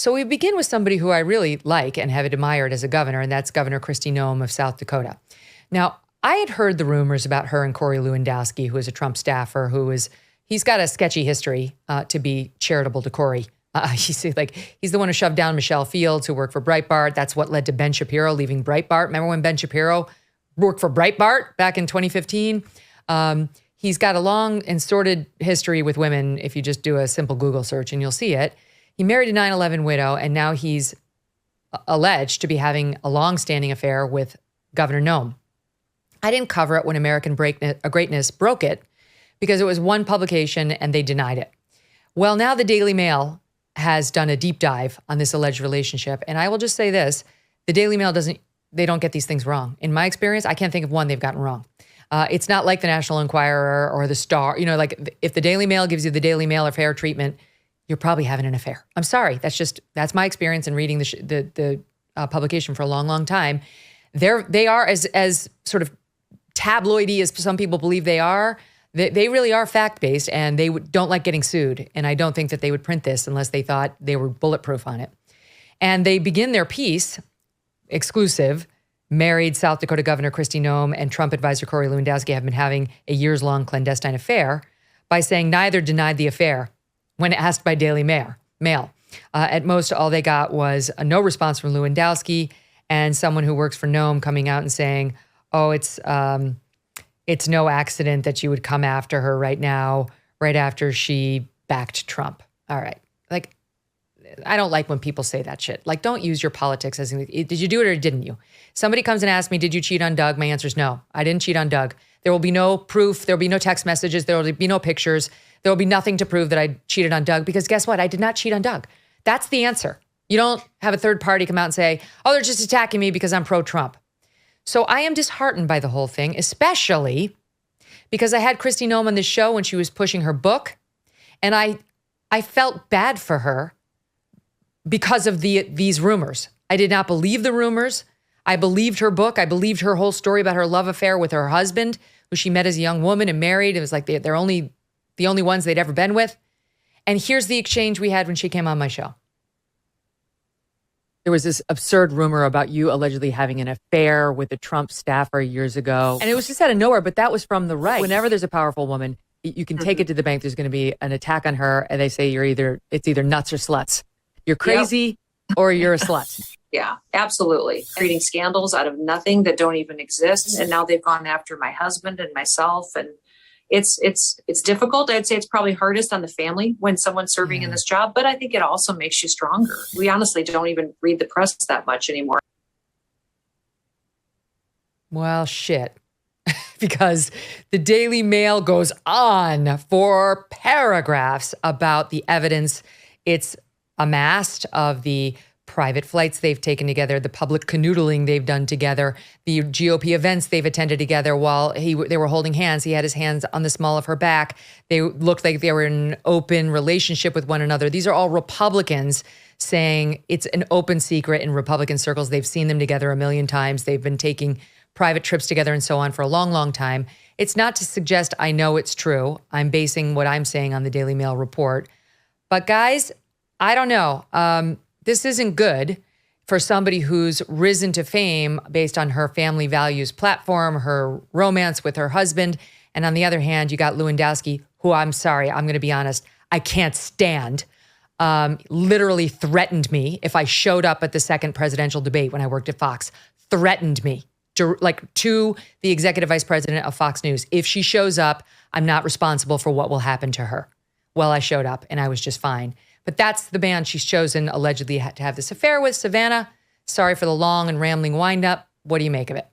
So we begin with somebody who I really like and have admired as a governor, and that's Governor Kristi Noem of South Dakota. Now, I had heard the rumors about her and Corey Lewandowski, who is a Trump staffer, he's got a sketchy history, to be charitable to Corey. He's the one who shoved down Michelle Fields, who worked for Breitbart. That's what led to Ben Shapiro leaving Breitbart. Remember when Ben Shapiro worked for Breitbart back in 2015? He's got a long and sordid history with women. If you just do a simple Google search, and you'll see it. He married a 9/11 widow, and now he's alleged to be having a long-standing affair with Governor Noem. I didn't cover it when American Greatness broke it because it was one publication and they denied it. Well, now the Daily Mail has done a deep dive on this alleged relationship. And I will just say this, the Daily Mail they don't get these things wrong. In my experience, I can't think of one they've gotten wrong. It's not like the National Enquirer or the Star. Like if the Daily Mail gives you the Daily Mail affair treatment, you're probably having an affair. I'm sorry. That's my experience in reading the publication for a long, long time. They are as sort of tabloidy as some people believe they are. They really are fact-based, and they don't like getting sued. And I don't think that they would print this unless they thought they were bulletproof on it. And they begin their piece, exclusive, married South Dakota Governor Kristi Noem and Trump advisor Corey Lewandowski have been having a years-long clandestine affair, by saying neither denied the affair when asked by Daily Mail. At most, all they got was a no response from Lewandowski and someone who works for Noem coming out and saying, oh, it's no accident that you would come after her right now, right after she backed Trump. All right. Like, I don't like when people say that shit. Like, don't use your politics as, did you do it or didn't you? Somebody comes and asks me, did you cheat on Doug? My answer is no, I didn't cheat on Doug. There will be no proof. There will be no text messages. There will be no pictures. There will be nothing to prove that I cheated on Doug, because guess what? I did not cheat on Doug. That's the answer. You don't have a third party come out and say, oh, they're just attacking me because I'm pro-Trump. So I am disheartened by the whole thing, especially because I had Kristi Noem on this show when she was pushing her book, and I felt bad for her because of these rumors. I did not believe the rumors. I believed her book. I believed her whole story about her love affair with her husband, who she met as a young woman and married. It was like they're only the only ones they'd ever been with. And here's the exchange we had when she came on my show. There was this absurd rumor about you allegedly having an affair with a Trump staffer years ago. And it was just out of nowhere, but that was from the right. Whenever there's a powerful woman, you can take it to the bank. There's going to be an attack on her, and they say it's either nuts or sluts. You're crazy or you're a slut. Yeah, absolutely. Creating scandals out of nothing that don't even exist. And now they've gone after my husband and myself. And it's difficult. I'd say it's probably hardest on the family when someone's serving in this job, but I think it also makes you stronger. We honestly don't even read the press that much anymore. Well, shit. Because the Daily Mail goes on for paragraphs about the evidence it's amassed of the private flights they've taken together, the public canoodling they've done together, the GOP events they've attended together while they were holding hands. He had his hands on the small of her back. They looked like they were in an open relationship with one another. These are all Republicans saying it's an open secret in Republican circles. They've seen them together a million times. They've been taking private trips together and so on for a long, long time. It's not to suggest I know it's true. I'm basing what I'm saying on the Daily Mail report. But guys, I don't know. This isn't good for somebody who's risen to fame based on her family values platform, her romance with her husband. And on the other hand, you got Lewandowski, who I'm sorry, I'm going to be honest, I can't stand, literally threatened me if I showed up at the second presidential debate when I worked at Fox, threatened me to the executive vice president of Fox News. If she shows up, I'm not responsible for what will happen to her. Well, I showed up and I was just fine. But that's the man she's chosen allegedly to have this affair with. Savanah, sorry for the long and rambling windup. What do you make of it?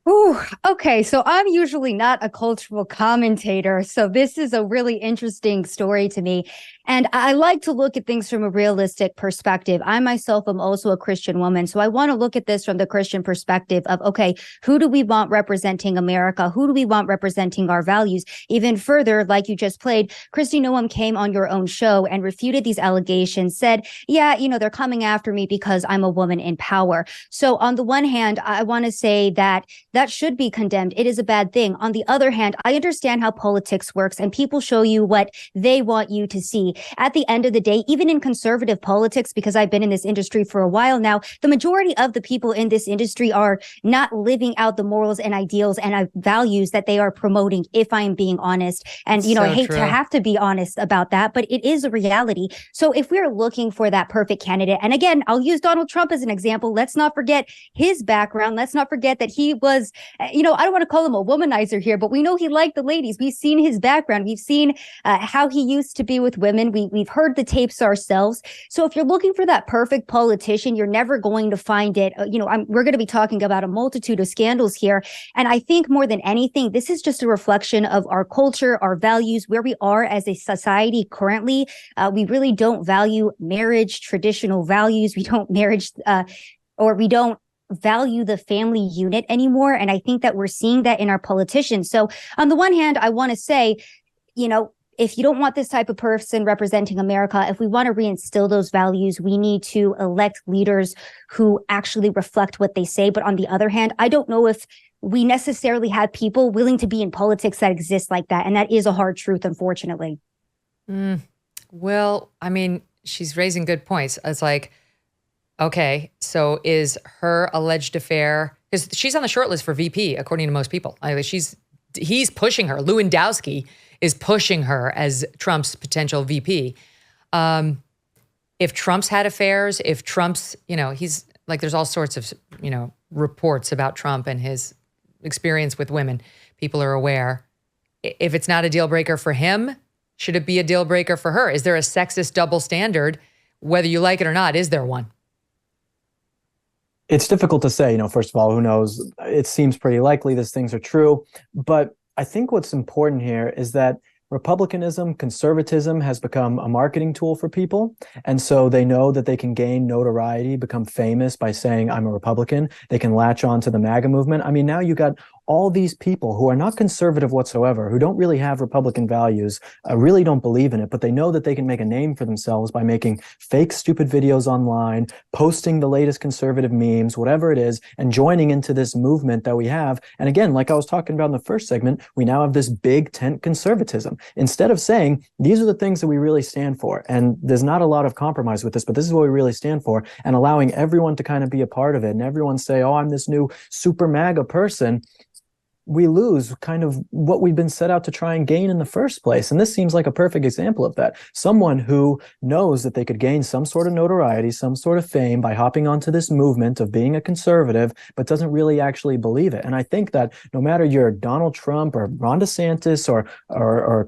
Ooh, okay. So I'm usually not a cultural commentator. So this is a really interesting story to me. And I like to look at things from a realistic perspective. I myself am also a Christian woman. So I want to look at this from the Christian perspective of, okay, who do we want representing America? Who do we want representing our values? Even further, like you just played, Kristi Noem came on your own show and refuted these allegations, said, yeah, they're coming after me because I'm a woman in power. So on the one hand, I want to say that should be condemned. It is a bad thing. On the other hand, I understand how politics works and people show you what they want you to see. honestly. At the end of the day, even in conservative politics, because I've been in this industry for a while now, the majority of the people in this industry are not living out the morals and ideals and values that they are promoting, if I'm being honest. And, I hate to have to be honest about that, but it is a reality. So if we're looking for that perfect candidate, and again, I'll use Donald Trump as an example, let's not forget his background. Let's not forget that he was, I don't want to call him a womanizer here, but we know he liked the ladies. We've seen his background. We've seen how he used to be with women. We've heard the tapes ourselves. So if you're looking for that perfect politician, you're never going to find it. We're going to be talking about a multitude of scandals here. And I think more than anything, this is just a reflection of our culture, our values, where we are as a society currently. We really don't value marriage, traditional values. We don't we don't value the family unit anymore. And I think that we're seeing that in our politicians. So on the one hand, I want to say, if you don't want this type of person representing America, if we want to reinstill those values, we need to elect leaders who actually reflect what they say. But on the other hand, I don't know if we necessarily have people willing to be in politics that exist like that. And that is a hard truth, unfortunately. Well, she's raising good points. It's like, okay, so is her alleged affair, because she's on the short list for VP, according to most people. He's pushing her. Lewandowski is pushing her as Trump's potential VP. If Trump's had affairs, if Trump's, he's like, there's all sorts of, reports about Trump and his experience with women. People are aware. If it's not a deal breaker for him, should it be a deal breaker for her? Is there a sexist double standard? Whether you like it or not, is there one? It's difficult to say, first of all, who knows? It seems pretty likely these things are true. But I think what's important here is that Republicanism, conservatism has become a marketing tool for people. And so they know that they can gain notoriety, become famous by saying, I'm a Republican. They can latch on to the MAGA movement. Now you got all these people who are not conservative whatsoever, who don't really have Republican values, really don't believe in it, but they know that they can make a name for themselves by making fake, stupid videos online, posting the latest conservative memes, whatever it is, and joining into this movement that we have. And again, like I was talking about in the first segment, we now have this big tent conservatism. Instead of saying, these are the things that we really stand for, and there's not a lot of compromise with this, but this is what we really stand for, and allowing everyone to kind of be a part of it, and everyone say, oh, I'm this new super MAGA person, we lose kind of what we've been set out to try and gain in the first place. And this seems like a perfect example of that. Someone who knows that they could gain some sort of notoriety, some sort of fame by hopping onto this movement of being a conservative, but doesn't really actually believe it. And I think that no matter you're Donald Trump or Ron DeSantis or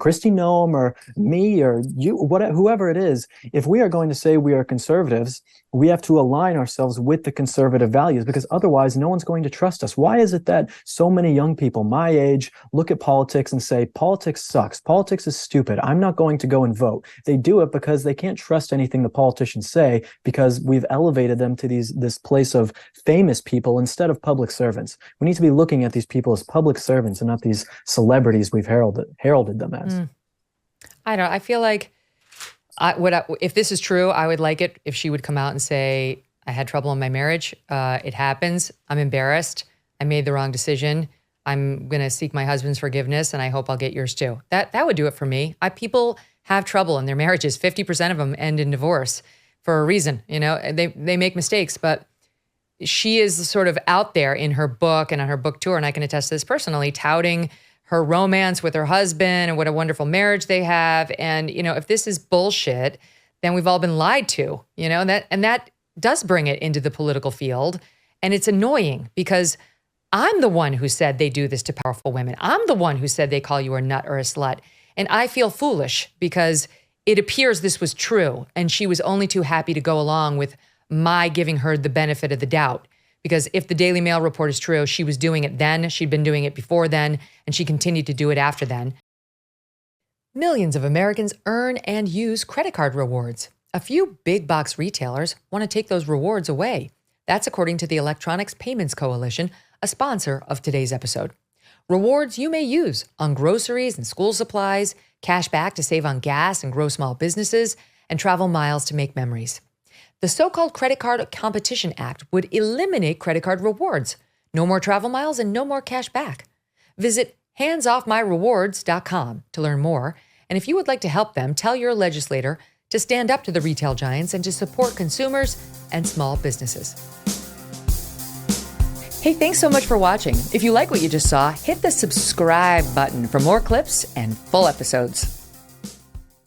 Kristi Noem or me or you, whoever it is, if we are going to say we are conservatives, we have to align ourselves with the conservative values, because otherwise no one's going to trust us. Why is it that so many young people my age look at politics and say, politics sucks, politics is stupid, I'm not going to go and vote? They do it because they can't trust anything the politicians say, because we've elevated them to this place of famous people instead of public servants. We need to be looking at these people as public servants and not these celebrities we've heralded them as. I feel like if this is true, I would like it if she would come out and say, I had trouble in my marriage. It happens. I'm embarrassed. I made the wrong decision. I'm going to seek my husband's forgiveness, and I hope I'll get yours too. That would do it for me. People have trouble in their marriages. 50% of them end in divorce for a reason. They make mistakes, but she is sort of out there in her book and on her book tour, and I can attest to this personally, touting her romance with her husband and what a wonderful marriage they have. And, if this is bullshit, then we've all been lied to, and that does bring it into the political field. And it's annoying because I'm the one who said they do this to powerful women. I'm the one who said they call you a nut or a slut. And I feel foolish because it appears this was true. And she was only too happy to go along with my giving her the benefit of the doubt. Because if the Daily Mail report is true, she was doing it then, she'd been doing it before then, and she continued to do it after then. Millions of Americans earn and use credit card rewards. A few big box retailers want to take those rewards away. That's according to the Electronics Payments Coalition, a sponsor of today's episode. Rewards you may use on groceries and school supplies, cash back to save on gas and grow small businesses, and travel miles to make memories. The so-called Credit Card Competition Act would eliminate credit card rewards. No more travel miles and no more cash back. Visit handsoffmyrewards.com to learn more And if you would like to help them, tell your legislator to stand up to the retail giants and to support consumers and small businesses. Hey, thanks so much for watching. If you like what you just saw, hit the subscribe button for more clips and full episodes.